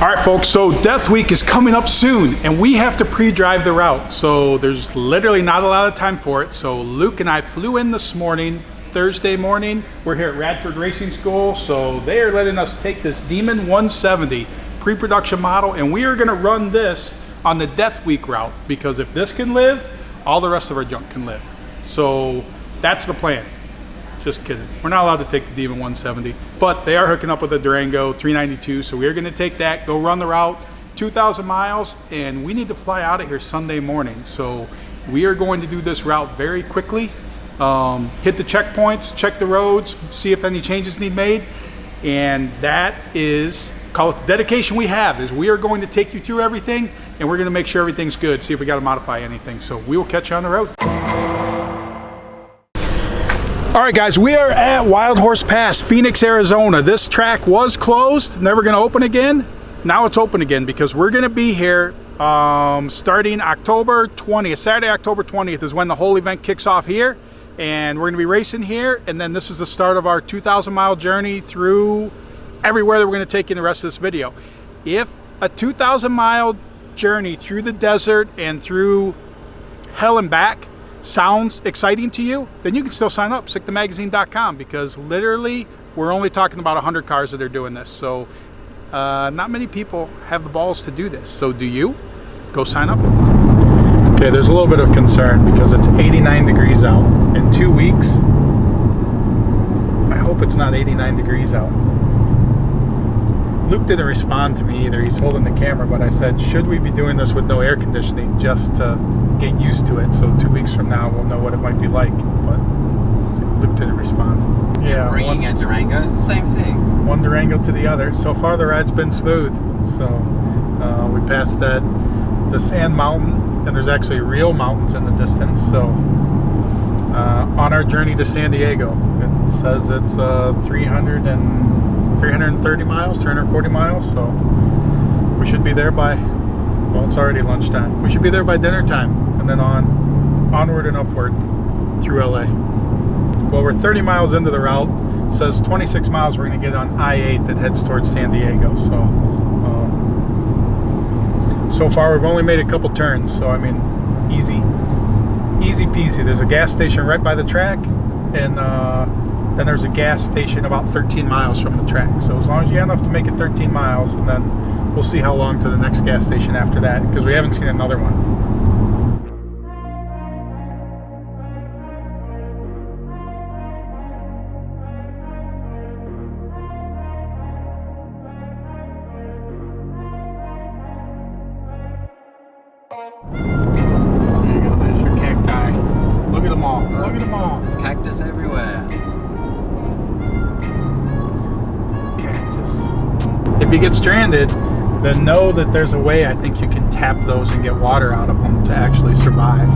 All right, folks, so Death Week is coming up soon, and we have to pre-drive the route, so there's literally not a lot of time for it. So Luke and I flew in this morning, Thursday morning. We're here at Radford Racing School, so they are letting us take this Demon 170 pre-production model, and we are gonna run this on the Death Week route, because if this can live, all the rest of our junk can live. So that's the plan. Just kidding. We're not allowed to take the Demon 170, but they are hooking up with a Durango 392, so we're going to take that, go run the route, 2,000 miles, and we need to fly out of here Sunday morning. So we are going to do this route very quickly, hit the checkpoints, check the roads, see if any changes need made, and that is, call it the dedication we have, is we are going to take you through everything, and we're going to make sure everything's good, see if we got to modify anything. So we will catch you on the road. All right, guys, we are at Wild Horse Pass, Phoenix, Arizona. This track was closed, never going to open again. Now it's open again because we're going to be here starting October 20th. Saturday, October 20th is when the whole event kicks off here. And we're going to be racing here. And then this is the start of our 2,000-mile journey through everywhere that we're going to take you in the rest of this video. If a 2,000-mile journey through the desert and through hell and back sounds exciting to you, then you can still sign up, sickthemagazine.com, because literally we're only talking about 100 cars that are doing this. So not many people have the balls to do this. So do you? Go sign up. Okay, there's a little bit of concern because it's 89 degrees out in 2 weeks. I hope it's not 89 degrees out. Luke didn't respond to me either. He's holding the camera, but I said, should we be doing this with no air conditioning just to get used to it? So 2 weeks from now, we'll know what it might be like. But Luke didn't respond. Yeah, bringing a Durango is the same thing. One Durango to the other. So far, the ride's been smooth. So we passed the sand mountain, and there's actually real mountains in the distance. So on our journey to San Diego, it says it's 330 miles, 340 miles, so we should be there by, well, it's already lunchtime. We should be there by dinner time, and then onward and upward through LA. Well, we're 30 miles into the route. It says 26 miles we're going to get on I-8 that heads towards San Diego. So far we've only made a couple turns, so I mean, easy peasy. There's a gas station right by the track, and then there's a gas station about 13 miles from the track. So as long as you have enough to make it 13 miles, and then we'll see how long to the next gas station after that, because we haven't seen another one. There you go, there's your cacti. Look at them all, look at them all. There's cactus everywhere. If you get stranded, then know that there's a way I think you can tap those and get water out of them to actually survive.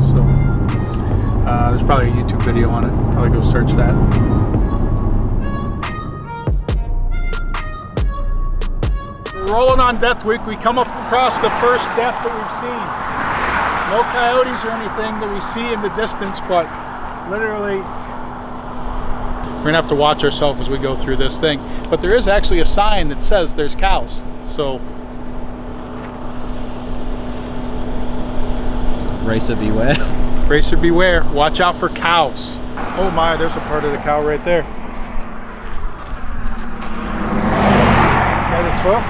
So there's probably a YouTube video on it. Probably go search that. We're rolling on Death Week. We come up across the first death that we've seen. No coyotes or anything that we see in the distance, but literally we're gonna have to watch ourselves as we go through this thing. But there is actually a sign that says there's cows. So Racer beware. Racer beware. Watch out for cows. Oh my, there's a part of the cow right there. Is that its hoof?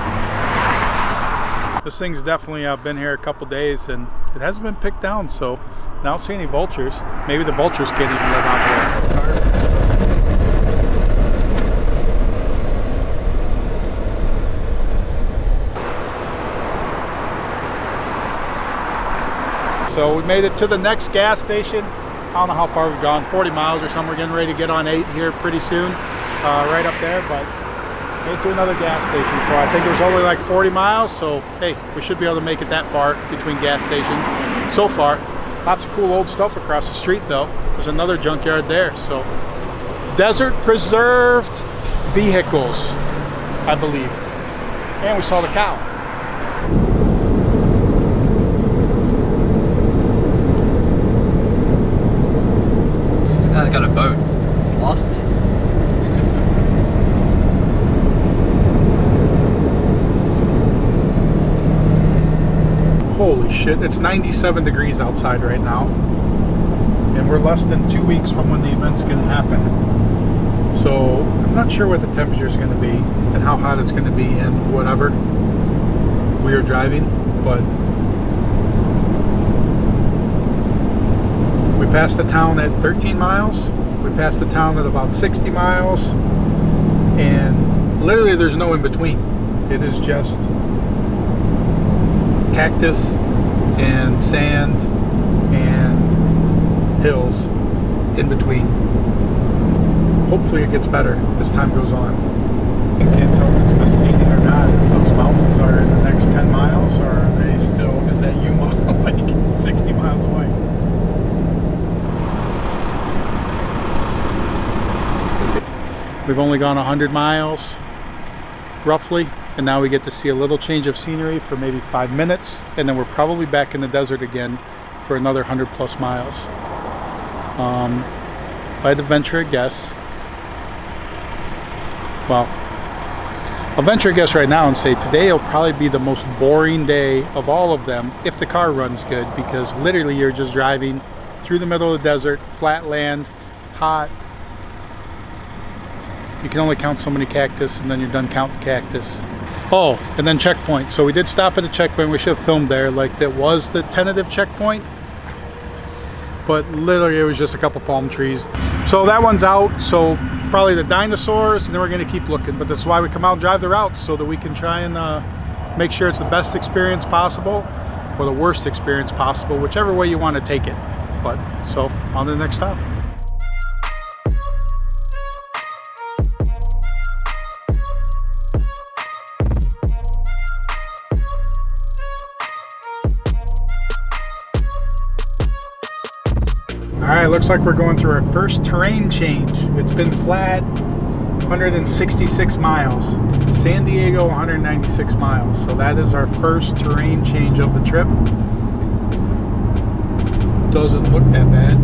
This thing's definitely been here a couple days, and it hasn't been picked down, so I don't see any vultures. Maybe the vultures can't even live out here. So we made it to the next gas station. I don't know how far we've gone, 40 miles or something. We're getting ready to get on 8 here pretty soon, right up there, but made to another gas station. So I think it was only like 40 miles, so hey, we should be able to make it that far between gas stations so far. Lots of cool old stuff across the street though. There's another junkyard there. So desert preserved vehicles, I believe. And we saw the cow. This guy's got a boat. He's lost. Holy shit, it's 97 degrees outside right now. And we're less than 2 weeks from when the event's gonna happen. So I'm not sure what the temperature is gonna be and how hot it's gonna be and whatever we are driving, but we passed the town at 13 miles. We passed the town at about 60 miles. And literally there's no in between. It is just cactus and sand and hills in between. Hopefully it gets better as time goes on. I can't tell if it's misleading or not, if those mountains are in the next 10 miles or are they still, is that Yuma like 60 miles away? We've only gone 100 miles, roughly, and now we get to see a little change of scenery for maybe 5 minutes, and then we're probably back in the desert again for another 100 plus miles. If I had to venture a guess, well, I'll venture a guess right now and say today will probably be the most boring day of all of them if the car runs good, because literally you're just driving through the middle of the desert, flat land, hot. You can only count so many cactus and then you're done counting cactus. Oh, and then checkpoint. So we did stop at a checkpoint. We should have filmed there. Like that was the tentative checkpoint. But literally it was just a couple palm trees. So that one's out. So probably the dinosaurs, and then we're going to keep looking. But that's why we come out and drive the routes, so that we can try and make sure it's the best experience possible or the worst experience possible, whichever way you want to take it. But so on to the next stop. Alright, looks like we're going through our first terrain change. It's been flat, 166 miles. San Diego, 196 miles. So that is our first terrain change of the trip. Doesn't look that bad.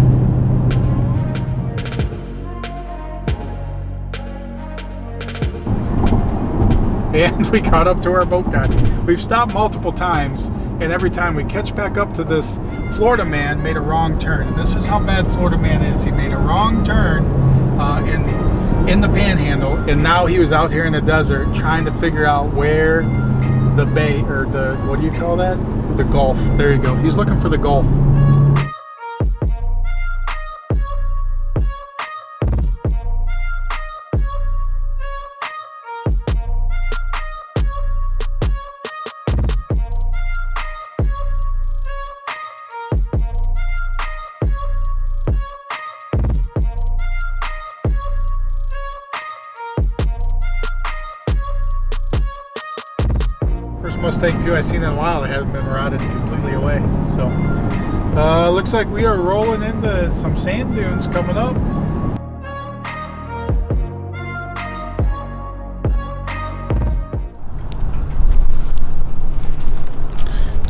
And we caught up to our boat guy. We've stopped multiple times, and every time we catch back up to this Florida man made a wrong turn. And this is how bad Florida man is. He made a wrong turn in the panhandle, and now he was out here in the desert trying to figure out where the bay, or the, what do you call that? The Gulf. There you go. He's looking for the Gulf. First Mustang too I've seen in a while. It hasn't been rotted completely away. So looks like we are rolling into some sand dunes coming up.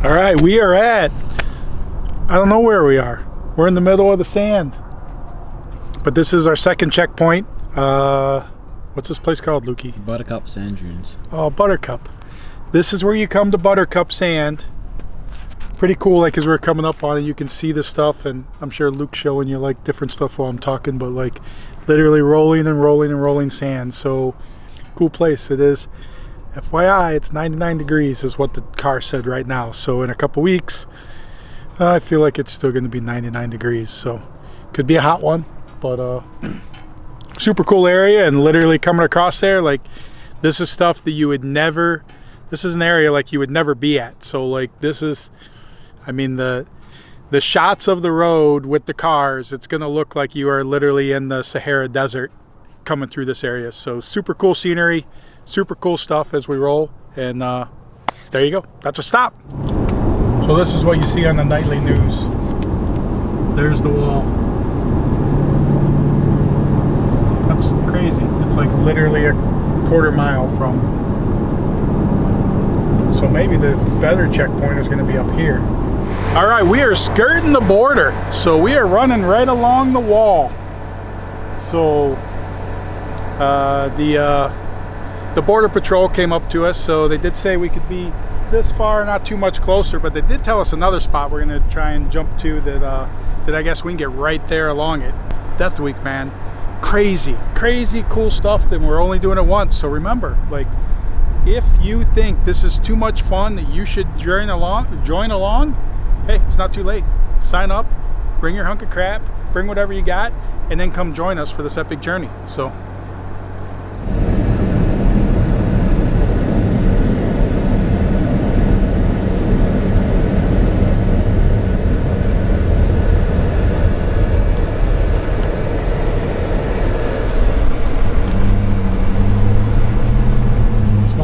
All right, we are at, I don't know where we are. We're in the middle of the sand. But this is our second checkpoint. What's this place called, Lukey? Buttercup Sand Dunes. Oh, Buttercup. This is where you come to Buttercup Sand. Pretty cool, like as we're coming up on it, you can see the stuff, and I'm sure Luke's showing you like different stuff while I'm talking, but like literally rolling and rolling and rolling sand. So cool place it is. FYI, it's 99 degrees is what the car said right now. So in a couple weeks, I feel like it's still going to be 99 degrees. So could be a hot one, but super cool area. And literally coming across there, like this is stuff that you would never, this is an area like you would never be at. So like this is, I mean, the shots of the road with the cars, it's going to look like you are literally in the Sahara Desert coming through this area. So super cool scenery, super cool stuff as we roll. And there you go. That's a stop. So this is what you see on the nightly news. There's the wall. That's crazy. It's like literally a quarter mile from. So maybe the better checkpoint is going to be up here. All right, we are skirting the border. So we are running right along the wall. So the Border Patrol came up to us. So they did say we could be this far, not too much closer, but they did tell us another spot we're gonna try and jump to that I guess we can get right there along it. Death Week, man. Crazy cool stuff. Then we're only doing it once. So remember, like, if you think this is too much fun, that you should join along, hey, it's not too late. Sign up, bring your hunk of crap, bring whatever you got, and then come join us for this epic journey. So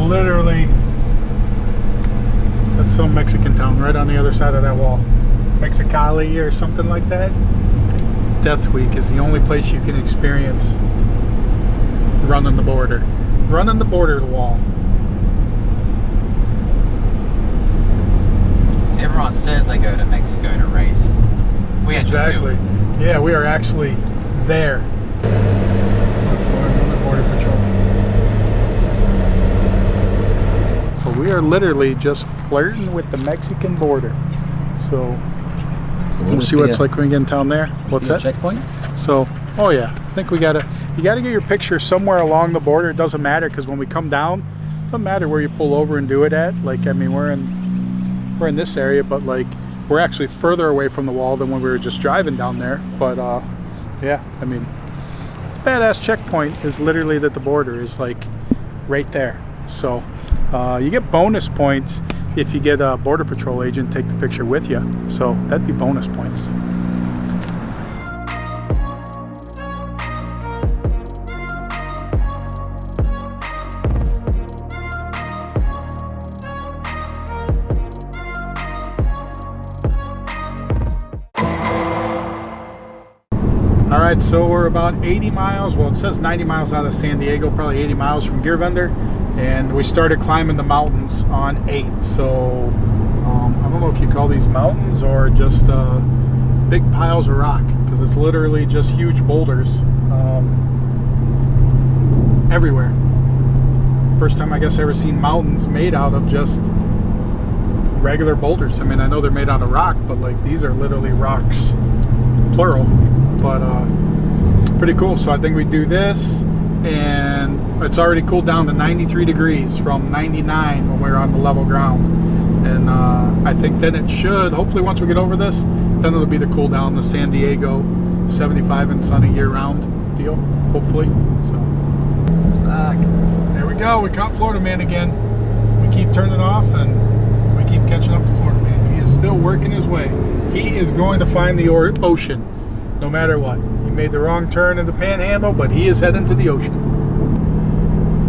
literally, that's some Mexican town right on the other side of that wall. Mexicali or something like that. Death Week is the only place you can experience running the border. Running the border wall. See, everyone says they go to Mexico to race. We actually do it. Yeah, we are actually there. Border Patrol. We are literally just flirting with the Mexican border. So we'll see what it's like when we get in town there. What's that? Checkpoint? So, oh yeah, I think you gotta get your picture somewhere along the border. It doesn't matter, because when we come down, it doesn't matter where you pull over and do it at. Like, I mean, we're in this area, but like, we're actually further away from the wall than when we were just driving down there. But yeah, I mean, the badass checkpoint is literally that the border is like right there. So you get bonus points if you get a Border Patrol agent take the picture with you. So that'd be bonus points. All right, so we're about 80 miles, well, it says 90 miles out of San Diego, probably 80 miles from Gear Vendor, and we started climbing the mountains on 8. So I don't know if you call these mountains or just big piles of rock, because it's literally just huge boulders everywhere. First time I guess I ever seen mountains made out of just regular boulders. I mean, I know they're made out of rock, but like, these are literally rocks, plural. But pretty cool. So I think we do this, and it's already cooled down to 93 degrees from 99 when we were on the level ground. And I think then it should, hopefully once we get over this, then it'll be the cool down, the San Diego 75 and sunny year-round deal, hopefully. So it's back. There we go. We caught Florida Man again. We keep turning off and we keep catching up to Florida Man. He is still working his way. He is going to find the ocean no matter what. He made the wrong turn in the Panhandle, but he is heading to the ocean.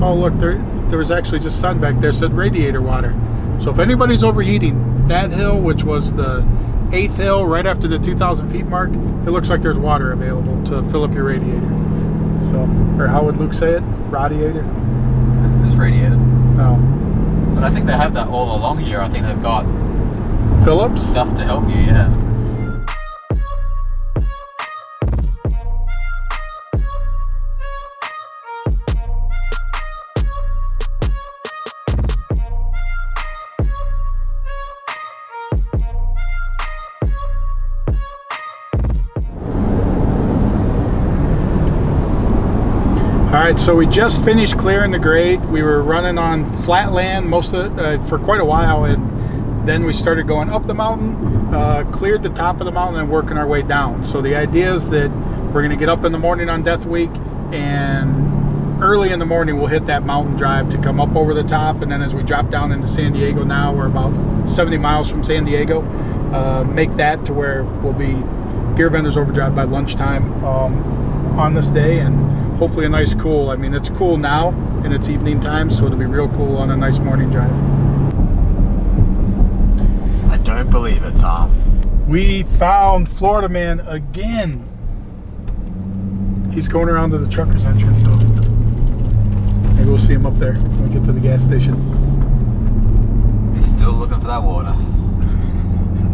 Oh look, there was actually just sun back there, said radiator water. So if anybody's overheating, that hill, which was the 8th hill right after the 2,000 feet mark, it looks like there's water available to fill up your radiator. So, or how would Luke say it? Radiator? It's radiated. Oh. But I think they have that all along here. I think they've got Phillips? stuff to help you, yeah. Alright, so we just finished clearing the grade. We were running on flat land most of for quite a while, and then we started going up the mountain, cleared the top of the mountain, and working our way down. So the idea is that we're going to get up in the morning on Death Week, and early in the morning we'll hit that mountain drive to come up over the top, and then as we drop down into San Diego, now we're about 70 miles from San Diego, make that to where we'll be Gear Vendors Overdrive by lunchtime on this day, and hopefully a nice cool. I mean, it's cool now and it's evening time, so it'll be real cool on a nice morning drive. I don't believe it, Tom. We found Florida Man again. He's going around to the trucker's entrance, so maybe we'll see him up there when we get to the gas station. He's still looking for that water.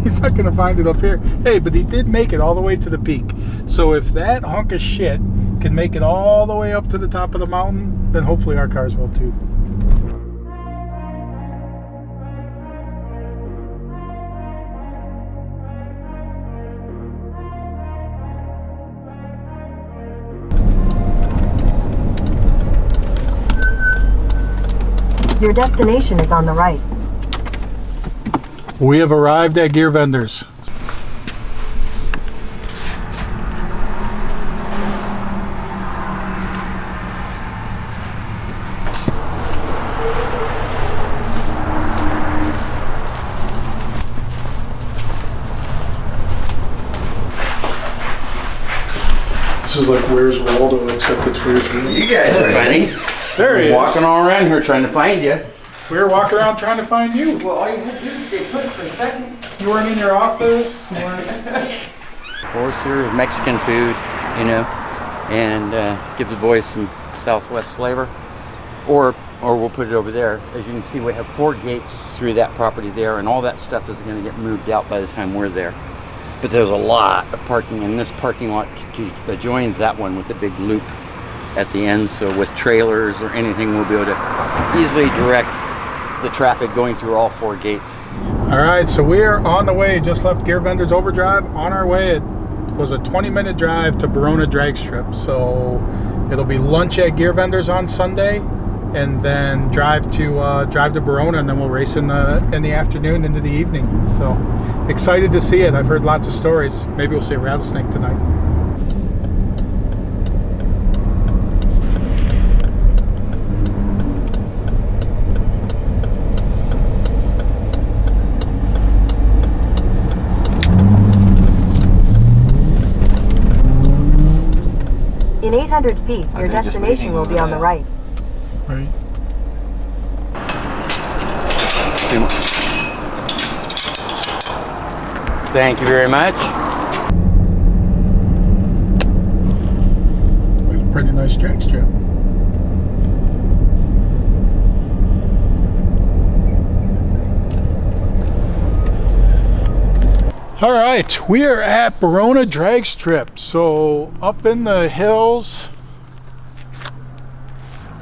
He's not gonna find it up here. Hey, but he did make it all the way to the peak. So if that hunk of shit can make it all the way up to the top of the mountain, then hopefully our cars will too. Your destination is on the right. We have arrived at Gear Vendors. This is like Where's Waldo, except it's Where's Waldo. You guys are funny. There he is. Walking all around here trying to find you. We were walking around trying to find you. Well, all you had to do is stay put for a second. You weren't in your office. You weren't... Or serve Mexican food, you know, and give the boys some Southwest flavor. Or we'll put it over there. As you can see, we have 4 gates through that property there, and all that stuff is going to get moved out by the time we're there. But there's a lot of parking, and this parking lot adjoins that one with a big loop at the end. So with trailers or anything, we'll be able to easily direct the traffic going through all 4 gates. All right, so we are on the way. Just left Gear Vendors Overdrive. On our way, it was a 20-minute drive to Barona Drag Strip. So it'll be lunch at Gear Vendors on Sunday, and then drive to Barona, and then we'll race in the afternoon into the evening. So excited to see it. I've heard lots of stories. Maybe we'll see a rattlesnake tonight. In 800 feet, your destination will be on the right. Right. Thank you very much. Pretty nice drag strip. All right, we are at Barona Drag Strip. So up in the hills.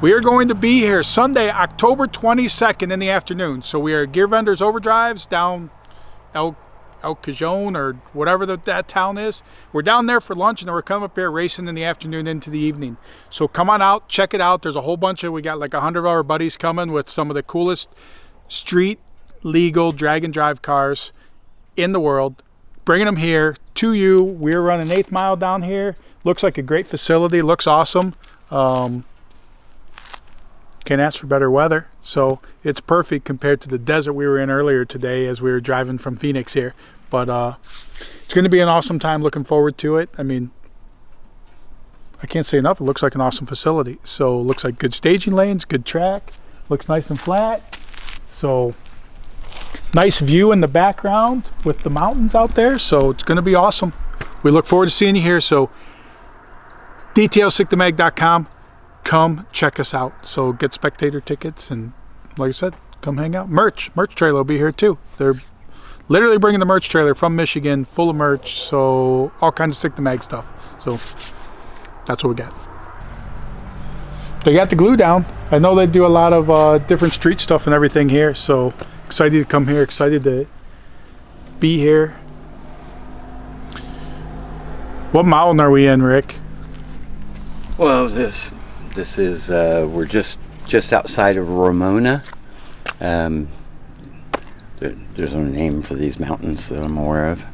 We are going to be here Sunday, October 22nd in the afternoon. So we are at Gear Vendors Overdrives down El Cajon or whatever that town is. We're down there for lunch, and then we're coming up here racing in the afternoon into the evening. So come on out, check it out. There's a whole bunch we got like 100 of our buddies coming with some of the coolest street legal drag and drive cars in the world. Bringing them here to you. We're running 8th Mile down here. Looks like a great facility. Looks awesome. Can't ask for better weather. So it's perfect compared to the desert we were in earlier today as we were driving from Phoenix here. But it's going to be an awesome time. Looking forward to it. I mean, I can't say enough. It looks like an awesome facility. So it looks like good staging lanes, good track. Looks nice and flat. So nice view in the background with the mountains out there. So it's going to be awesome. We look forward to seeing you here. So detailsicthemag.com. Come check us out. So get spectator tickets, and like I said, come hang out. Merch trailer will be here too. They're literally bringing the merch trailer from Michigan, full of merch. So all kinds of Sick the Mag stuff. So that's what we got. They got the glue down. I know they do a lot of different street stuff and everything here. So excited to come here. Excited to be here. What mountain are we in, Rick? Well, this is we're just outside of Ramona. There's no name for these mountains that I'm aware of.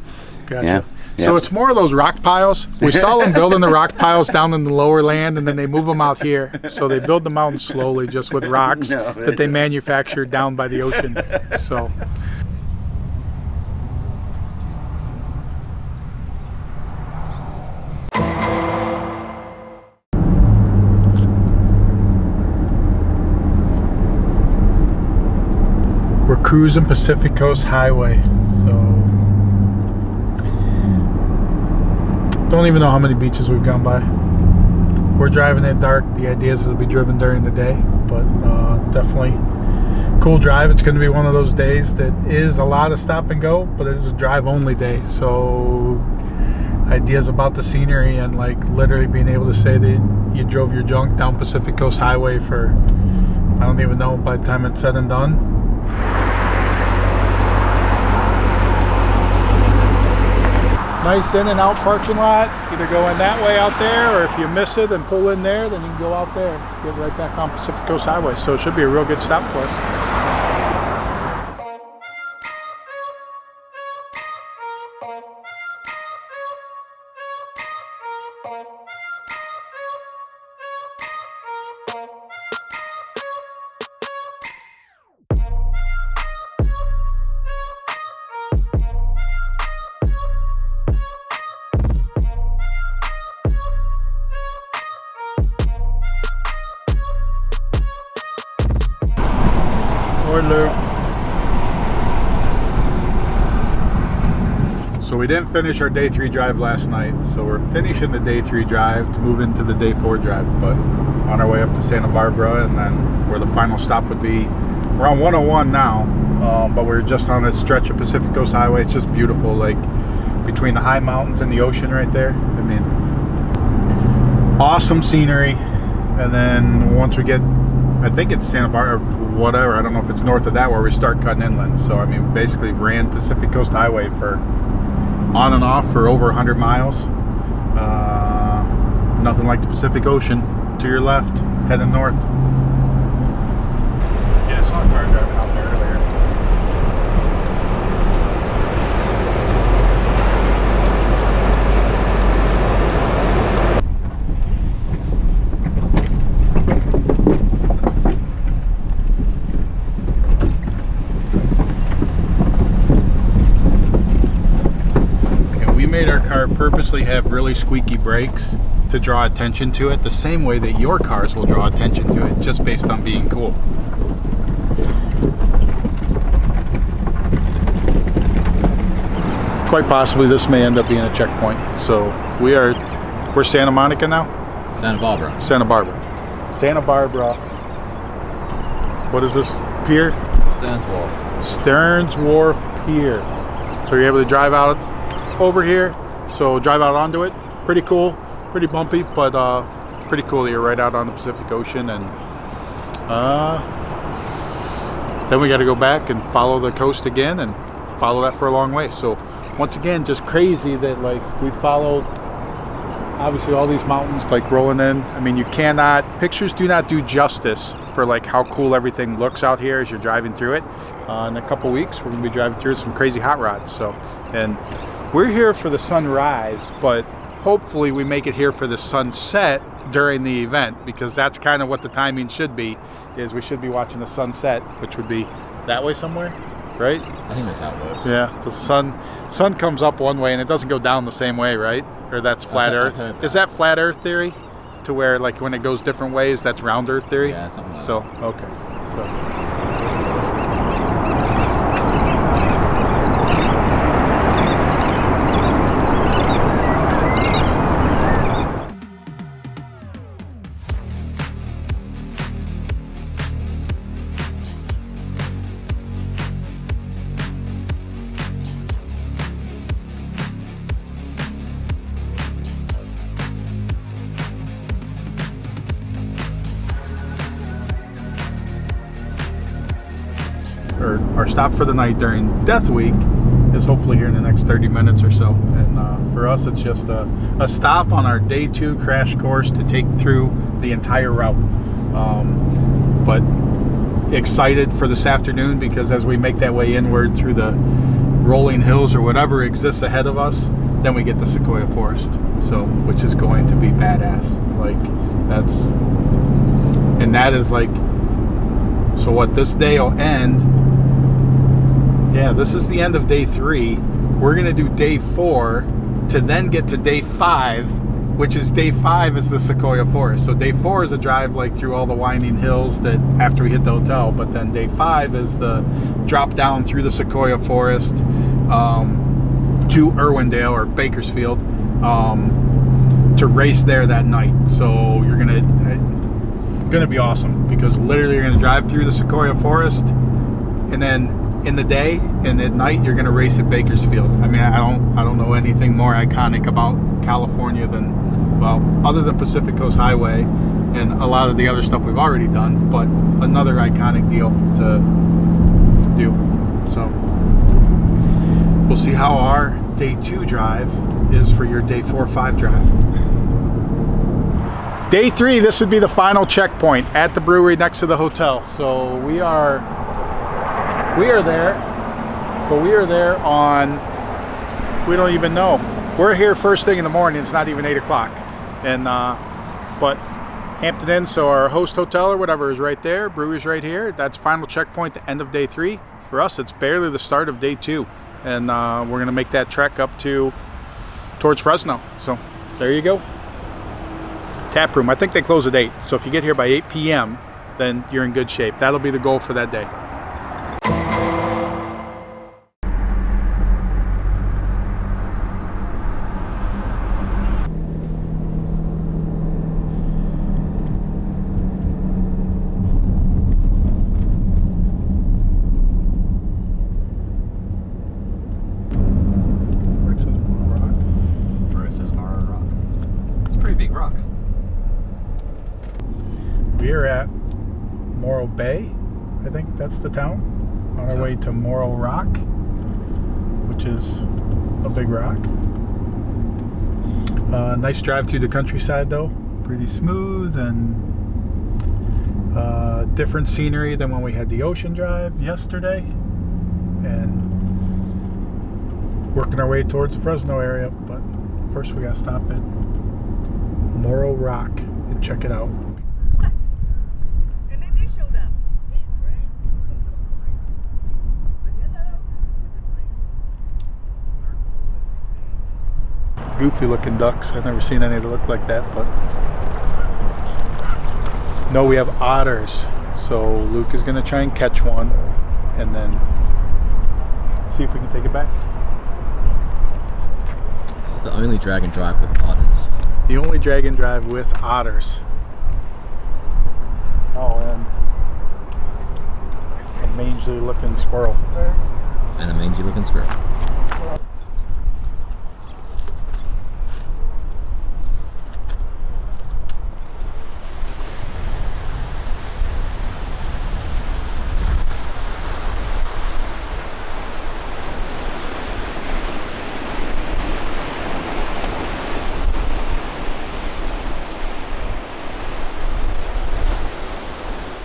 Gotcha. Yeah. So it's more of those rock piles. We saw them building the rock piles down in the lower land, and then they move them out here. So they build the mountains slowly, just with rocks that they manufacture down by the ocean. So. We're cruising Pacific Coast Highway, so don't even know how many beaches we've gone by. We're driving at dark. The idea is it'll be driven during the day, but definitely cool drive. It's going to be one of those days that is a lot of stop and go, but it is a drive only day. So ideas about the scenery and like literally being able to say that you drove your junk down Pacific Coast Highway for, I don't even know, by the time it's said and done. Nice in and out parking lot. Either go in that way out there, or if you miss it and pull in there, then you can go out there. Get right back on Pacific Coast Highway. So it should be a real good stop for us. So we didn't finish our day 3 drive last night, so we're finishing the day 3 drive to move into the day 4 drive, but on our way up to Santa Barbara, and then where the final stop would be. We're on 101 now, but we're just on a stretch of Pacific Coast Highway. It's just beautiful, like between the high mountains and the ocean right there. I mean, awesome scenery. And then once we get, I think it's Santa Barbara, whatever, I don't know if it's north of that, where we start cutting inland. So I mean, basically ran Pacific Coast Highway for on and off for over 100 miles. Nothing like the Pacific Ocean to your left, heading north. Yeah, I saw a car driving out there earlier. Made our car purposely have really squeaky brakes to draw attention to it, the same way that your cars will draw attention to it, just based on being cool. Quite possibly this may end up being a checkpoint. So we're Santa Monica now? Santa Barbara. Santa Barbara. Santa Barbara. What is this pier? Stearns Wharf. Stearns Wharf Pier. So you're able to drive out over here, so drive out onto it. Pretty cool, pretty bumpy, but pretty cool. You're right out on the Pacific Ocean, and then we got to go back and follow the coast again and follow that for a long way. So once again, just crazy that like we followed obviously all these mountains like rolling in. I mean, you cannot, pictures do not do justice for like how cool everything looks out here as you're driving through it. In a couple weeks we're going to be driving through some crazy hot rods. So, and we're here for the sunrise, but hopefully we make it here for the sunset during the event, because that's kind of what the timing should be, is we should be watching the sunset, which would be that way somewhere, right? I think that's how it works. Yeah, the sun comes up one way and it doesn't go down the same way, right? Or that's flat Earth. Is that flat Earth theory? To where like when it goes different ways, that's round Earth theory? Yeah, something like so, that. Okay. So. Our stop for the night during Death Week is hopefully here in the next 30 minutes or so. And for us, it's just a stop on our day 2 crash course to take through the entire route. But excited for this afternoon, because as we make that way inward through the rolling hills or whatever exists ahead of us, then we get to Sequoia Forest. So, which is going to be badass. Like, that is like, so what, this day will end. Yeah, this is the end of day 3. We're going to do day 4 to then get to day 5, which is day 5 is the Sequoia Forest. So day 4 is a drive like through all the winding hills that after we hit the hotel, but then day 5 is the drop down through the Sequoia Forest to Irwindale or Bakersfield to race there that night. So you're gonna be awesome, because literally you're gonna drive through the Sequoia Forest, and then in the day and at night you're gonna race at Bakersfield. I mean, I don't know anything more iconic about California than, well, other than Pacific Coast Highway and a lot of the other stuff we've already done, but another iconic deal to do. So we'll see how our day 2 drive is for your day 4-5 drive. Day 3, this would be the final checkpoint at the brewery next to the hotel. So we are there, but we are there on, we don't even know. We're here first thing in the morning. It's not even 8 o'clock. And, but Hampton Inn, so our host hotel or whatever is right there. Brewery's right here. That's final checkpoint, the end of day 3. For us, it's barely the start of day 2. And we're gonna make that trek up towards Fresno. So there you go. Tap room, I think they close at 8. So if you get here by 8 p.m., then you're in good shape. That'll be the goal for that day. Where it says Morro Rock? Where it says Morro Rock. It's a pretty big rock. We are at Morro Bay, I think that's the town, on our way to Morro Rock, which is a big rock. Nice drive through the countryside though, pretty smooth and different scenery than when we had the ocean drive yesterday, and working our way towards the Fresno area, but first we gotta stop at Morro Rock and check it out. Goofy looking ducks. I've never seen any that look like that, but no, we have otters. So Luke is going to try and catch one and then see if we can take it back. This is the only drag and drive with otters. The only drag and drive with otters. Oh, and a mangy looking squirrel. And a mangy looking squirrel.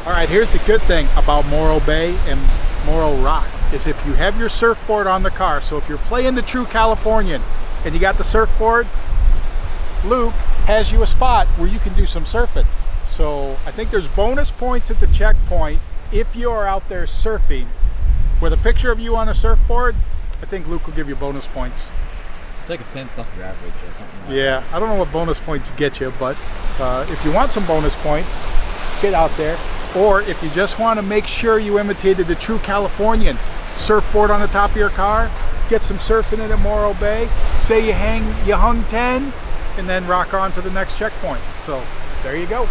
Alright, here's the good thing about Morro Bay and Morro Rock is if you have your surfboard on the car, so if you're playing the true Californian and you got the surfboard, Luke has you a spot where you can do some surfing. So I think there's bonus points at the checkpoint if you are out there surfing. With a picture of you on a surfboard, I think Luke will give you bonus points. Take a 10th off your average or something like Yeah, I don't know what bonus points get you, but if you want some bonus points, get out there. Or if you just want to make sure you imitated the true Californian, surfboard on the top of your car, get some surfing in at Morro Bay, say you hung 10, and then rock on to the next checkpoint. So there you go.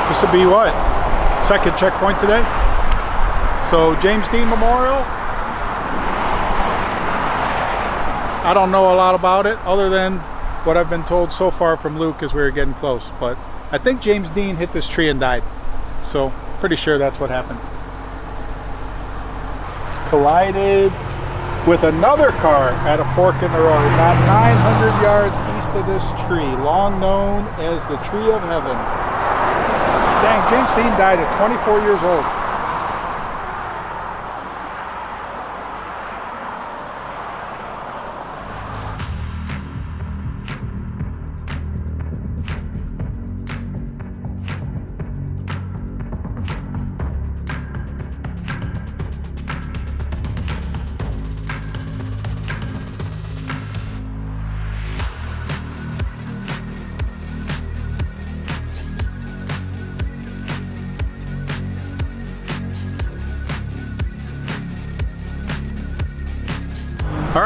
This will be what? Second checkpoint today? So James Dean Memorial. I don't know a lot about it other than what I've been told so far from Luke as we were getting close. But I think James Dean hit this tree and died. So pretty sure that's what happened. Collided with another car at a fork in the road, about 900 yards east of this tree, long known as the Tree of Heaven. Dang, James Dean died at 24 years old.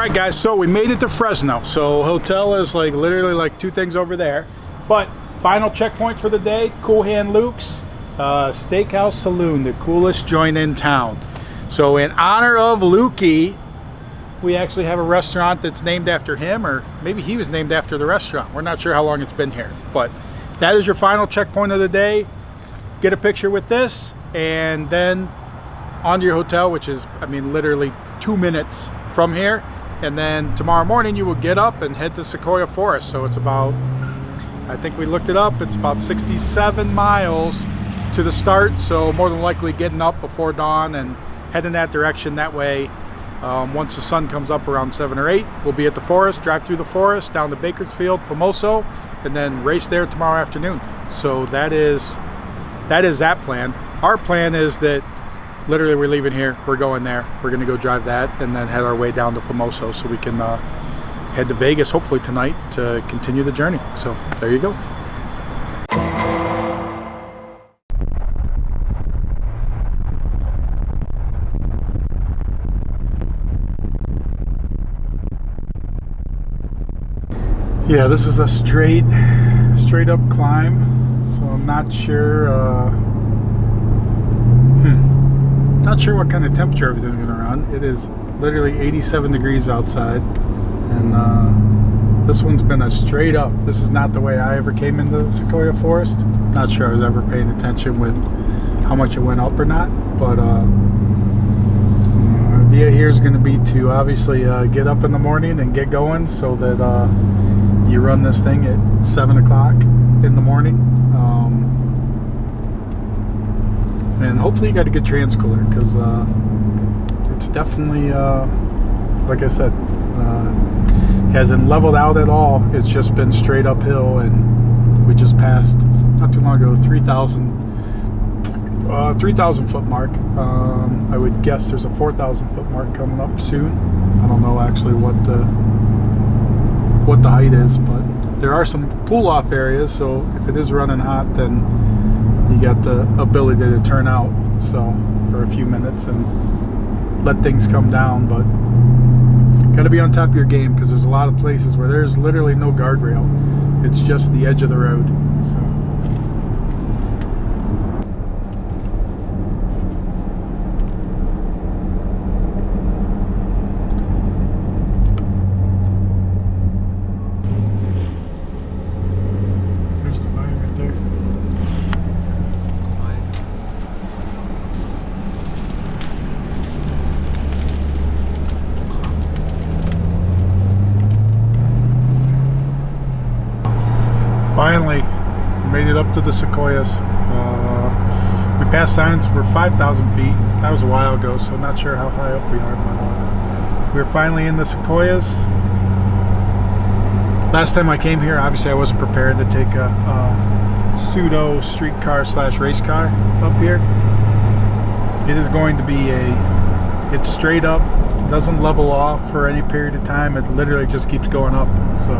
right, guys, so we made it to Fresno. So hotel is like literally like 2 things over there. But final checkpoint for the day, Cool Hand Luke's Steakhouse Saloon, the coolest joint in town. So in honor of Lukey, we actually have a restaurant that's named after him, or maybe he was named after the restaurant. We're not sure how long it's been here, but that is your final checkpoint of the day. Get a picture with this and then on to your hotel, which is, I mean, literally 2 minutes from here. And then tomorrow morning you will get up and head to Sequoia Forest. So it's about, I think we looked it up, it's about 67 miles to the start. So more than likely getting up before dawn and heading that direction. That way, once the sun comes up around 7 or 8, we'll be at the forest, drive through the forest, down to Bakersfield, Famoso, and then race there tomorrow afternoon. So that is that plan. Our plan is that literally we're leaving here, we're going there, we're gonna go drive that and then head our way down to Famoso so we can head to Vegas hopefully tonight to continue the journey. So there you go. Yeah, this is a straight up climb, so I'm not sure not sure what kind of temperature everything's gonna run. It is literally 87 degrees outside, and this one's been a straight up. This is not the way I ever came into the Sequoia Forest. Not sure I was ever paying attention with how much it went up or not, but the idea here is going to be to obviously get up in the morning and get going so that you run this thing at 7 o'clock in the morning. And hopefully you got a good transcooler, because it's definitely, like I said, hasn't leveled out at all. It's just been straight uphill, and we just passed, not too long ago, 3,000 foot mark. I would guess there's a 4,000 foot mark coming up soon. I don't know actually what the height is, but there are some pull off areas, so if it is running hot, then you got the ability to turn out so for a few minutes and let things come down. But got to be on top of your game, because there's a lot of places where there's literally no guardrail. It's just the edge of the road. So finally made it up to the Sequoias. We passed signs for 5,000 feet. That was a while ago, so I'm not sure how high up we are, but we're finally in the Sequoias. Last time I came here, obviously I wasn't prepared to take a pseudo streetcar / race car up here. It is going to be it's straight up, doesn't level off for any period of time. It literally just keeps going up. So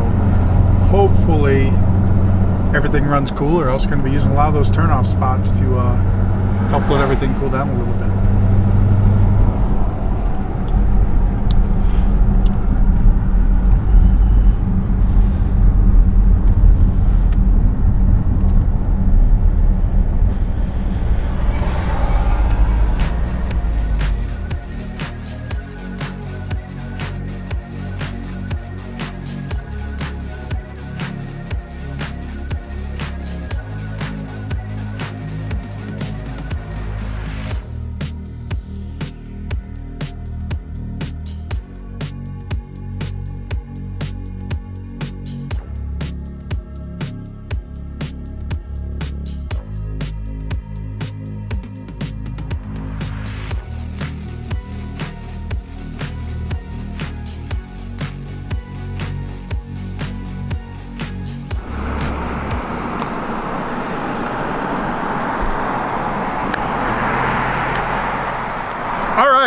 hopefully everything runs cool, or else going to be using a lot of those turnoff spots to help let everything cool down a little bit.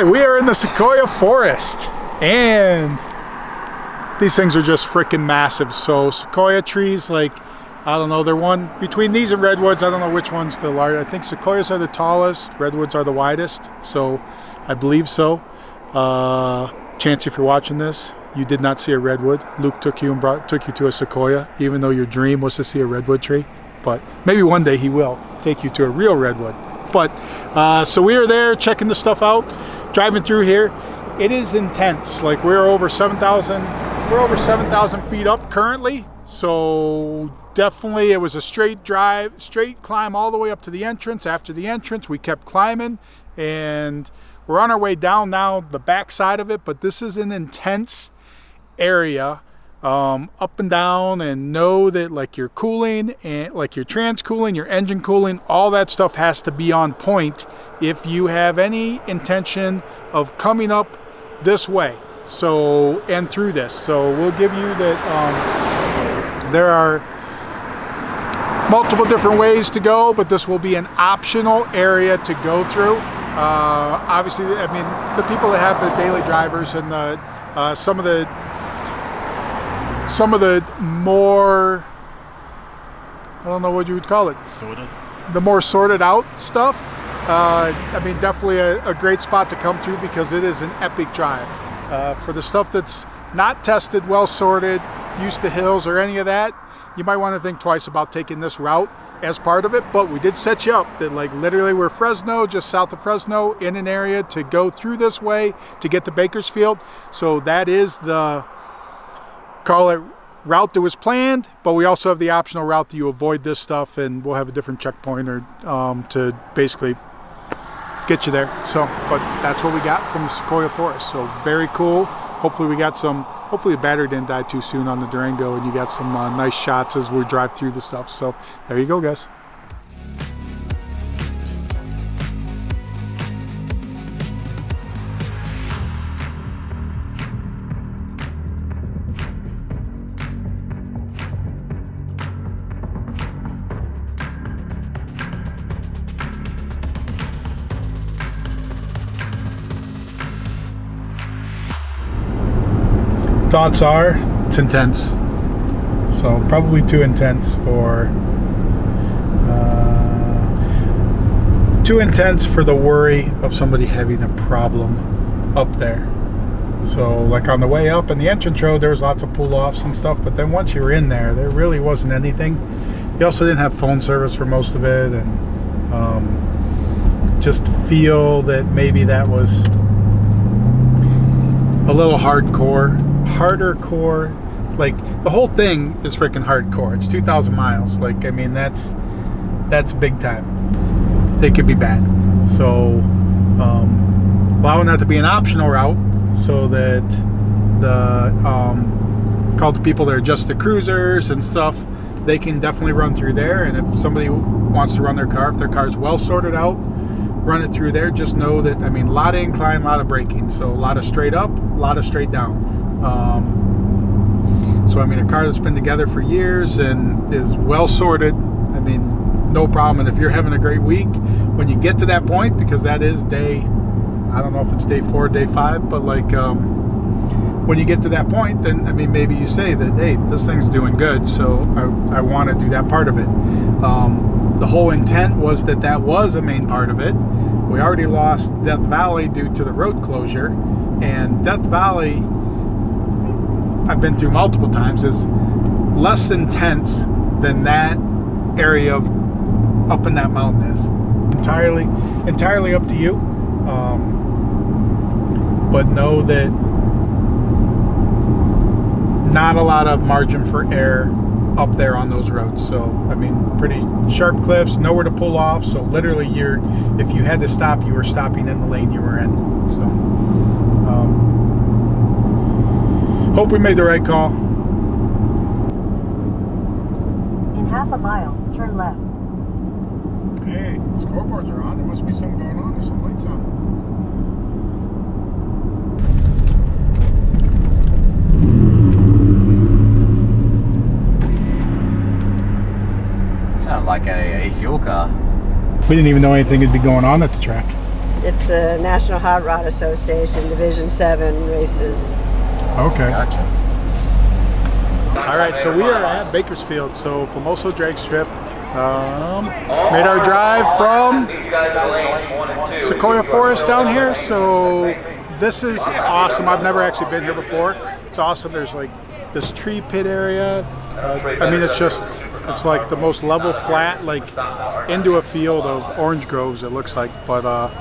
We are in the Sequoia Forest, and these things are just freaking massive. So sequoia trees, like, I don't know, they're one between these and redwoods. I don't know which one's the largest. I think sequoias are the tallest, redwoods are the widest, so I believe so. Chance, if you're watching this, you did not see a redwood. Luke took you to a sequoia, even though your dream was to see a redwood tree. But maybe one day he will take you to a real redwood. But so we are there checking the stuff out, driving through here. It is intense. Like we're over 7,000 feet up currently. So definitely it was a straight climb all the way up to the entrance. After the entrance, we kept climbing, and we're on our way down now the back side of it. But this is an intense area, up and down, and know that like your cooling and like your trans cooling, your engine cooling, all that stuff has to be on point if you have any intention of coming up this way. So, and through this. So we'll give you that there are multiple different ways to go, but this will be an optional area to go through. Obviously, I mean, the people that have the daily drivers and the some of the more, I don't know what you would call it, the more sorted out stuff. I mean, definitely a great spot to come through because it is an epic drive. For the stuff that's not tested, well sorted, used to hills or any of that, you might want to think twice about taking this route as part of it. But we did set you up that like literally we're Fresno, just south of Fresno, in an area to go through this way to get to Bakersfield. So that is the, call it, route that was planned, but we also have the optional route that you avoid this stuff, and we'll have a different checkpoint or to basically get you there. So, but that's what we got from the Sequoia Forest. So very cool. Hopefully we got some, hopefully the battery didn't die too soon on the Durango, and you got some nice shots as we drive through the stuff. So there you go, guys. Thoughts are, it's intense. So probably too intense for the worry of somebody having a problem up there. So like on the way up in the entrance road, there was lots of pull-offs and stuff, but then once you were in there, there really wasn't anything. You also didn't have phone service for most of it, and just feel that maybe that was a little harder core. Like the whole thing is freaking hardcore. It's 2,000 miles. Like, I mean, that's big time. It could be bad. So allowing that to be an optional route so that the call the people that are just the cruisers and stuff, they can definitely run through there. And if somebody wants to run their car, if their car is well sorted out, run it through there. Just know that, I mean, a lot of incline, a lot of braking. So a lot of straight up, a lot of straight down. So I mean, a car that's been together for years and is well sorted, I mean, no problem. And if you're having a great week, when you get to that point, because that is day, I don't know if it's day 4 or day 5, but like when you get to that point, then I mean, maybe you say that, hey, this thing's doing good, so I want to do that part of it. The whole intent was that was a main part of it. We already lost Death Valley due to the road closure, and Death Valley, I've been through multiple times, is less intense than that area of up in that mountain is. Entirely up to you. But know that not a lot of margin for error up there on those roads. So I mean, pretty sharp cliffs, nowhere to pull off. So literally, if you had to stop, you were stopping in the lane you were in. So hope we made the right call. In half a mile, turn left. Hey, scoreboards are on. There must be something going on. There's some lights on. Sounded like a fuel car. We didn't even know anything would be going on at the track. It's the National Hot Rod Association Division 7 races. Okay. Gotcha. All right, so we are at Bakersfield. So Famoso Drag Strip. Made our drive from Sequoia Forest down here. So this is awesome. I've never actually been here before. It's awesome. There's like this tree pit area. I mean, it's like the most level flat, like into a field of orange groves, it looks like. But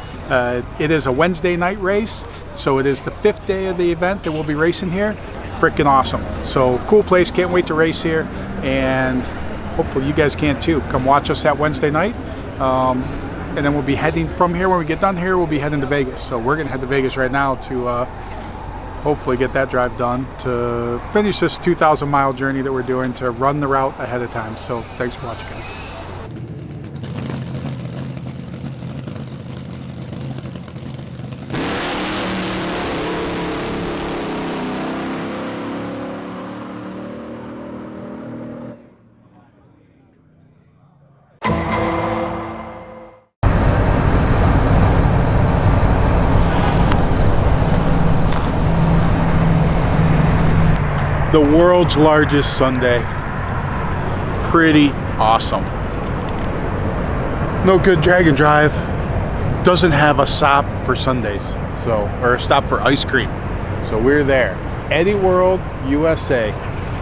it is a Wednesday night race, so it is the 5th day of the event that we'll be racing here. Freaking awesome. So cool place, can't wait to race here, and hopefully you guys can too. Come watch us that Wednesday night. And then we'll be heading from here. When we get done here, we'll be heading to Vegas. So we're gonna head to Vegas right now to hopefully get that drive done to finish this 2,000 mile journey that we're doing, to run the route ahead of time. So thanks for watching, guys. The world's largest Sunday. Pretty awesome. No good drag and drive doesn't have a stop for Sundays, so, or a stop for ice cream. So we're there. Eddie World, USA.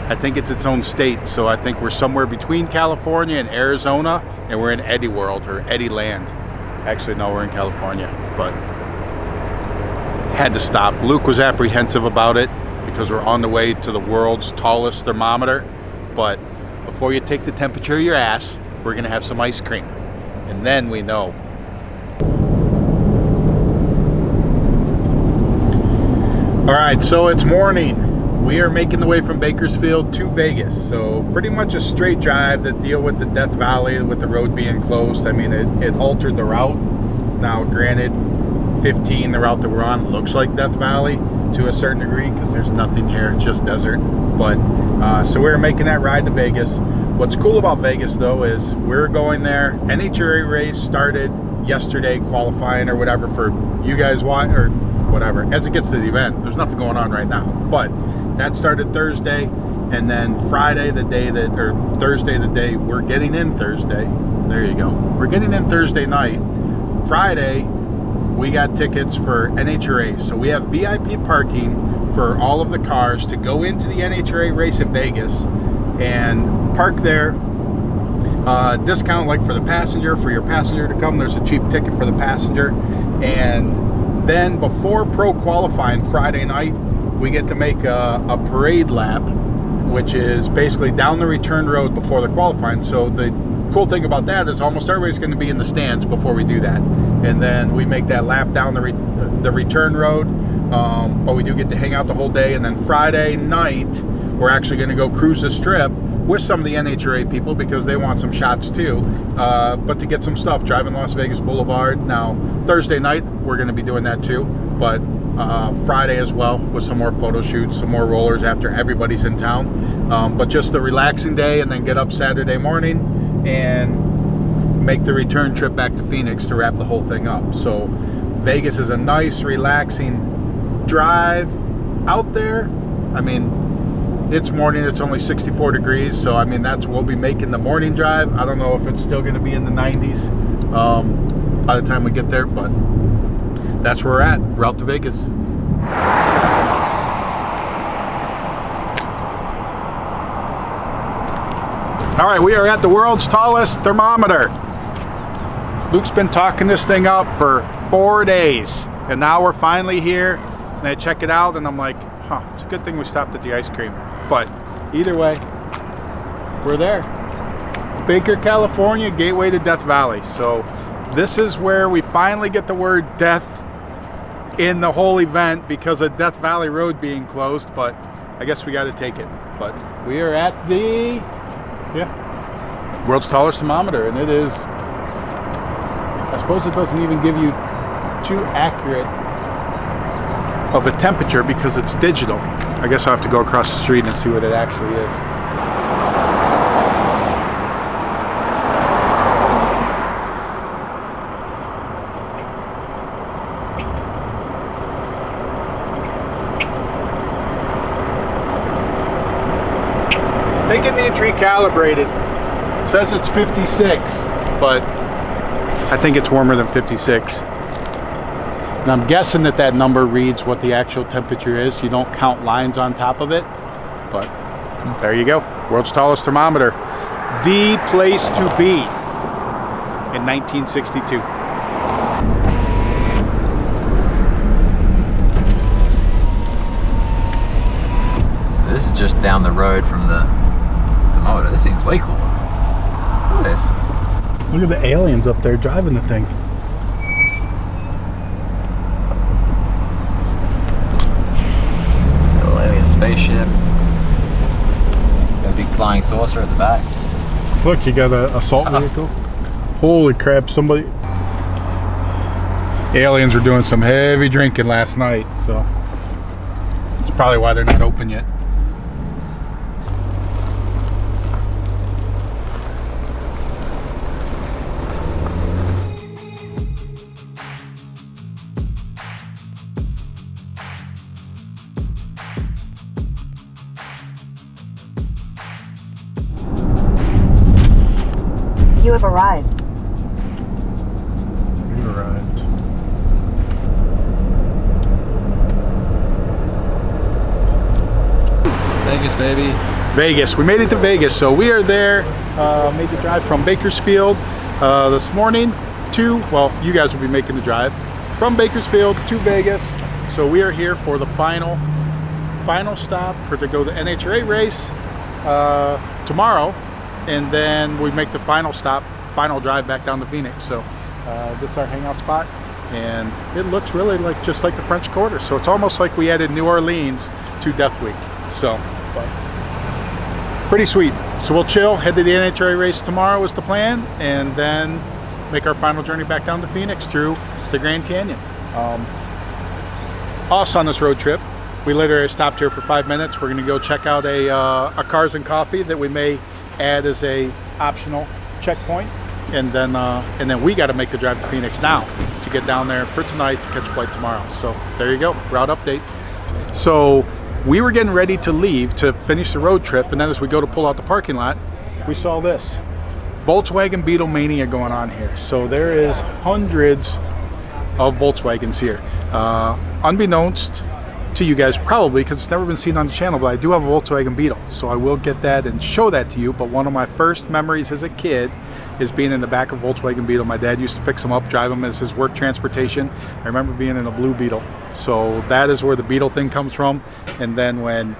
I think it's its own state, so I think we're somewhere between California and Arizona, and we're in Eddie World or Eddie Land. Actually, no, we're in California, but had to stop. Luke was apprehensive about it, because we're on the way to the world's tallest thermometer. But before you take the temperature of your ass, we're gonna have some ice cream, and then we know. All right, so it's morning. We are making the way from Bakersfield to Vegas. So pretty much a straight drive to deal with the Death Valley, with the road being closed. I mean, it altered the route. Now, granted, 15, the route that we're on, looks like Death Valley to a certain degree, because there's nothing here, it's just desert. But so we're making that ride to Vegas. What's cool about Vegas though is we're going there. NHRA race started yesterday, qualifying or whatever for you guys watch or whatever. As it gets to the event, there's nothing going on right now, but that started Thursday, and then Friday, the day that, or Thursday, the day we're getting in Thursday. There you go. We're getting in Thursday night. Friday, we got tickets for NHRA, so we have VIP parking for all of the cars to go into the NHRA race in Vegas and park there. Discount like for the passenger, for your passenger to come, there's a cheap ticket for the passenger. And then before pro qualifying Friday night, we get to make a parade lap, which is basically down the return road before the qualifying. So the cool thing about that is almost everybody's going to be in the stands before we do that, and then we make that lap down the return road, but we do get to hang out the whole day. And then Friday night we're actually going to go cruise the strip with some of the NHRA people, because they want some shots too, but to get some stuff, driving Las Vegas Boulevard. Now Thursday night we're going to be doing that too, but Friday as well, with some more photo shoots, some more rollers after everybody's in town, but just a relaxing day, and then get up Saturday morning and make the return trip back to Phoenix to wrap the whole thing up. So Vegas is a nice, relaxing drive out there. I mean, it's morning, it's only 64 degrees, so I mean, we'll be making the morning drive. I don't know if it's still going to be in the 90s by the time we get there, but that's where we're at. We're out to Vegas. All right, we are at the world's tallest thermometer. Luke's been talking this thing up for 4 days, and now we're finally here. And I check it out, and I'm like, huh, it's a good thing we stopped at the ice cream. But either way, we're there. Baker, California, gateway to Death Valley. So this is where we finally get the word death in the whole event, because of Death Valley Road being closed, but I guess we got to take it. But we are at the world's tallest thermometer, and it is, I suppose it doesn't even give you too accurate of a temperature because it's digital. I guess I'll have to go across the street and see what it actually is. They can need recalibrated. It says it's 56, but I think it's warmer than 56. And I'm guessing that that number reads what the actual temperature is. You don't count lines on top of it, but there you go. World's tallest thermometer. The place to be in 1962. So this is just down the road from the thermometer. This thing's way cooler. Look at this. Look at the aliens up there driving the thing. Little alien spaceship. Got a big flying saucer at the back. Look, you got an assault vehicle. Holy crap, somebody... Aliens were doing some heavy drinking last night, so that's probably why they're not open yet. You have arrived. You arrived. Vegas, baby. Vegas. We made it to Vegas, so we are there. Made the drive from Bakersfield this morning to, well, you guys will be making the drive from Bakersfield to Vegas. So we are here for the final stop to go to the NHRA race tomorrow, and then we make the final drive back down to Phoenix. So this is our hangout spot, and it looks really just like the French Quarter. So it's almost like we added New Orleans to Death Week. So, but pretty sweet. So we'll chill, head to the NHRA race tomorrow is the plan, and then make our final journey back down to Phoenix through the Grand Canyon. Us on this road trip, we literally stopped here for 5 minutes. We're gonna go check out a Cars and Coffee that we may add as a optional checkpoint, and then we got to make the drive to Phoenix now to get down there for tonight to catch a flight tomorrow. So there you go, route update. So we were getting ready to leave to finish the road trip, and then as we go to pull out the parking lot, we saw this Volkswagen Beetle mania going on here. So there is hundreds of Volkswagens here, unbeknownst to you guys probably, because it's never been seen on the channel, but I do have a Volkswagen Beetle, so I will get that and show that to you. But one of my first memories as a kid is being in the back of Volkswagen Beetle. My dad used to fix them up, drive them as his work transportation. I remember being in a blue Beetle, so that is where the Beetle thing comes from. And then when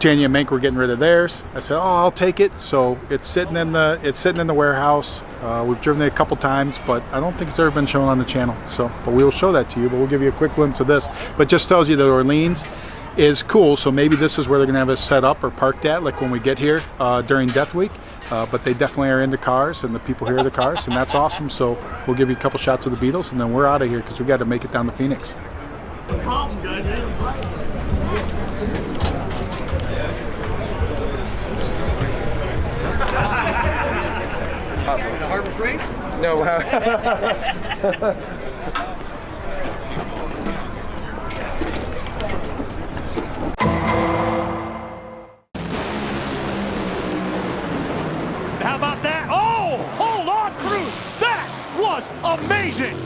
Tanya and Mink were getting rid of theirs, I said, "Oh, I'll take it." So it's sitting in the warehouse. We've driven it a couple times, but I don't think it's ever been shown on the channel. So, but we will show that to you. But we'll give you a quick glimpse of this. But just tells you that Orleans is cool. So maybe this is where they're gonna have us set up or parked at, like when we get here during Death Week. But they definitely are into cars, and the people here are the cars, and that's awesome. So we'll give you a couple shots of the Beetles, and then we're out of here because we got to make it down to Phoenix. No problem, guys. Harbor Freight? No. How about that? Oh, hold on, crew. That was amazing.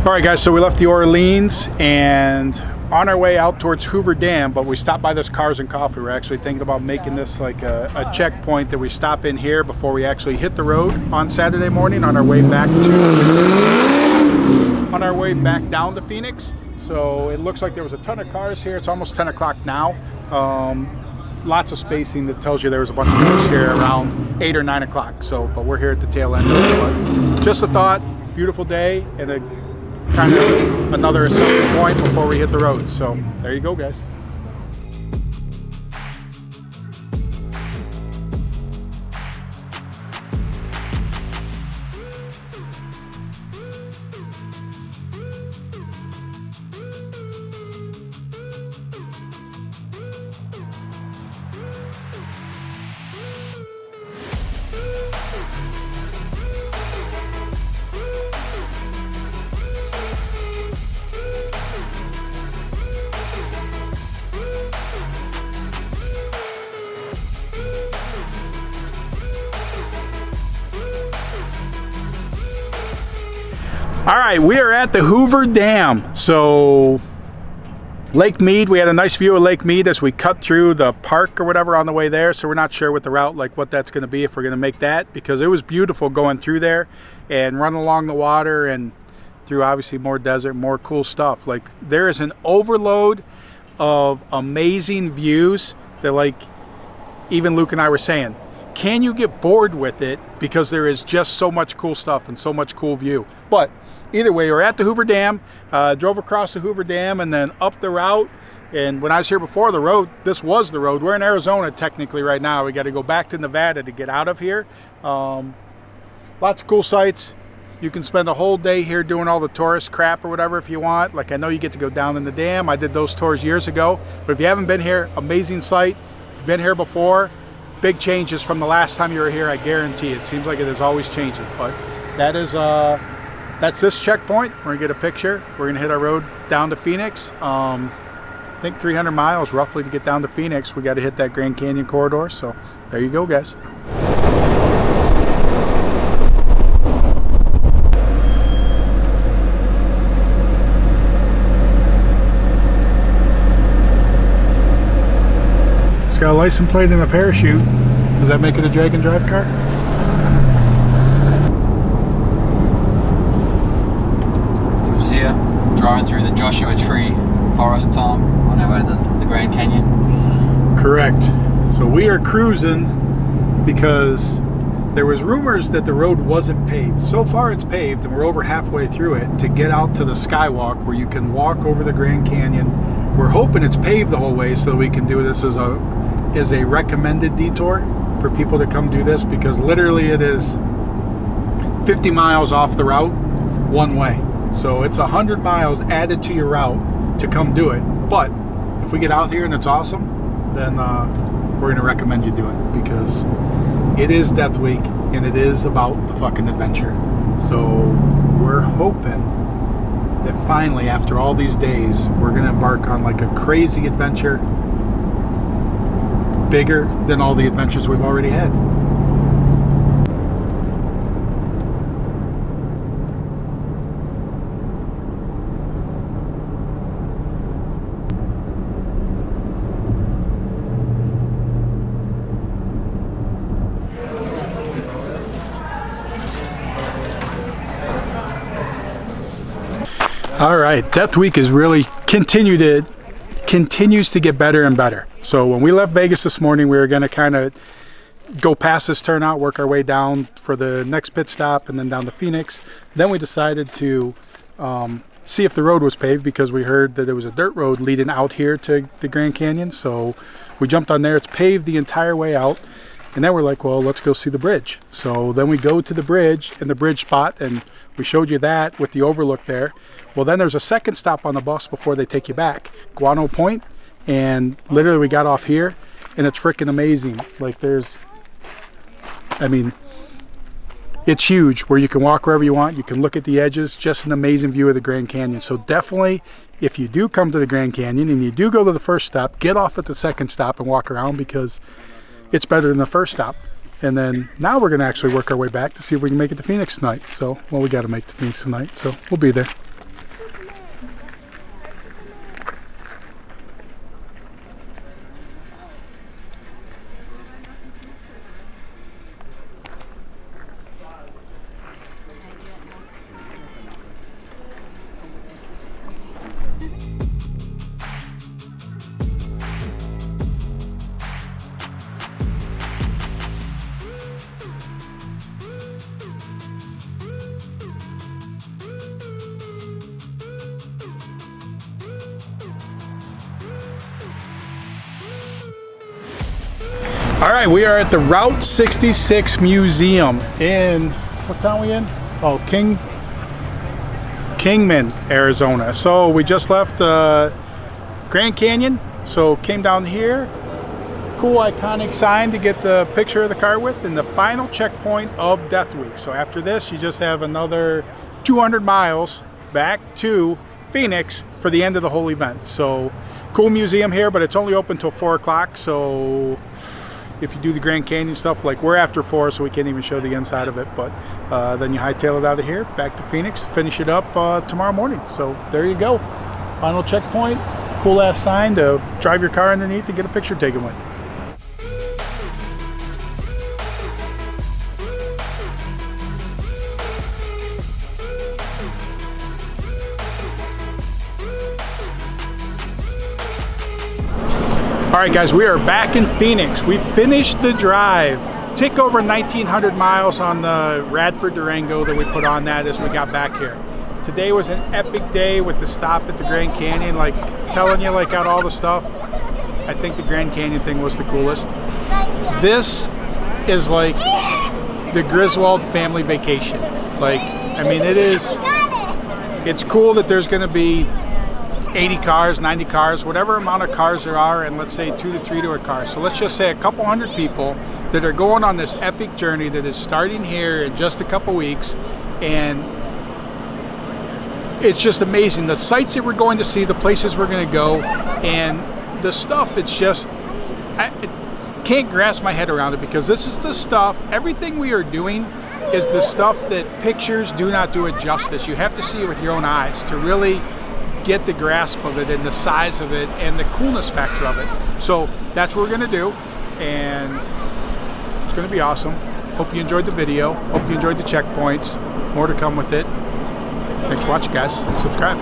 All right, guys, so we left the Orleans and on our way out towards Hoover Dam, but we stopped by this Cars and Coffee. We're actually thinking about making this like a checkpoint that we stop in here before we actually hit the road on Saturday morning on our way back down to Phoenix. So it looks like there was a ton of cars here. It's almost 10 o'clock now. Lots of spacing that tells you there was a bunch of cars here around 8 or 9 o'clock. So, but we're here at the tail end of it. But just a thought, beautiful day, and a kind of another assembly point before we hit the road. So there you go, guys. All right, we are at the Hoover Dam. So Lake Mead, we had a nice view of Lake Mead as we cut through the park or whatever on the way there. So we're not sure what the route, like what that's going to be, if we're going to make that, because it was beautiful going through there and running along the water and through obviously more desert, more cool stuff. Like there is an overload of amazing views that, like even Luke and I were saying, can you get bored with it? Because there is just so much cool stuff and so much cool view. But either way, we're at the Hoover Dam, drove across the Hoover Dam and then up the route. And when I was here before, the road, this was the road. We're in Arizona technically right now. We got to go back to Nevada to get out of here. Lots of cool sights. You can spend a whole day here doing all the tourist crap or whatever if you want. Like I know you get to go down in the dam. I did those tours years ago. But if you haven't been here, amazing sight. If you've been here before, big changes from the last time you were here, I guarantee. It seems like it is always changing. But that is that's this checkpoint. We're gonna get a picture. We're gonna hit our road down to Phoenix. I think 300 miles roughly to get down to Phoenix. We got to hit that Grand Canyon corridor. So there you go, guys. It's got a license plate and a parachute. Does that make it a drag and drive car? Here, driving through the Joshua Tree Forest, Tom, on our way to the Grand Canyon. Correct. So we are cruising because there was rumors that the road wasn't paved. So far it's paved and we're over halfway through it to get out to the Skywalk where you can walk over the Grand Canyon. We're hoping it's paved the whole way so that we can do this as a recommended detour for people to come do this, because literally it is 50 miles off the route one way. So it's 100 miles added to your route to come do it. But if we get out here and it's awesome, then we're going to recommend you do it, because it is Death Week and it is about the fucking adventure. So we're hoping that finally, after all these days, we're going to embark on like a crazy adventure, bigger than all the adventures we've already had. All right, Death Week is really continues to get better and better. So when we left Vegas this morning, we were going to kind of go past this turnout, work our way down for the next pit stop, and then down to Phoenix. Then we decided to see if the road was paved, because we heard that there was a dirt road leading out here to the Grand Canyon. So we jumped on there. It's paved the entire way out. And then we're like, well, let's go see the bridge. So then we go to the bridge and the bridge spot, and we showed you that with the overlook there. Well, then there's a second stop on the bus before they take you back, Guano Point. And literally we got off here and it's freaking amazing. Like it's huge where you can walk wherever you want. You can look at the edges, just an amazing view of the Grand Canyon. So definitely, if you do come to the Grand Canyon and you do go to the first stop, get off at the second stop and walk around, because it's better than the first stop. And then now we're going to actually work our way back to see if we can make it to Phoenix tonight. So, well, we got to make it to Phoenix tonight, so we'll be there. All right, we are at the Route 66 Museum in, what town we in? Oh, Kingman, Arizona. So we just left Grand Canyon, so came down here. Cool iconic sign to get the picture of the car with, and the final checkpoint of Death Week. So after this, you just have another 200 miles back to Phoenix for the end of the whole event. So cool museum here, but it's only open till 4 o'clock. So if you do the Grand Canyon stuff, like we're after 4, so we can't even show the inside of it, but then you hightail it out of here, back to Phoenix, finish it up tomorrow morning. So there you go. Final checkpoint, cool ass sign to drive your car underneath and get a picture taken with. All right, guys, we are back in Phoenix. We finished the drive. Tick over 1,900 miles on the Radford Durango that we put on that as we got back here. Today was an epic day with the stop at the Grand Canyon. Like, telling you, like, out all the stuff. I think the Grand Canyon thing was the coolest. This is like the Griswold family vacation. Like, I mean, it's cool that there's gonna be 80 cars, 90 cars, whatever amount of cars there are, and let's say 2 to 3 to a car. So let's just say a couple hundred people that are going on this epic journey that is starting here in just a couple weeks, and it's just amazing. The sights that we're going to see, the places we're going to go, and the stuff, it's just, I can't grasp my head around it, because this is the stuff, everything we are doing is the stuff that pictures do not do it justice. You have to see it with your own eyes to really get the grasp of it and the size of it and the coolness factor of it. So that's what we're gonna do, and it's gonna be awesome. Hope you enjoyed the video. Hope you enjoyed the checkpoints. More to come with it. Thanks for watching, guys. Subscribe.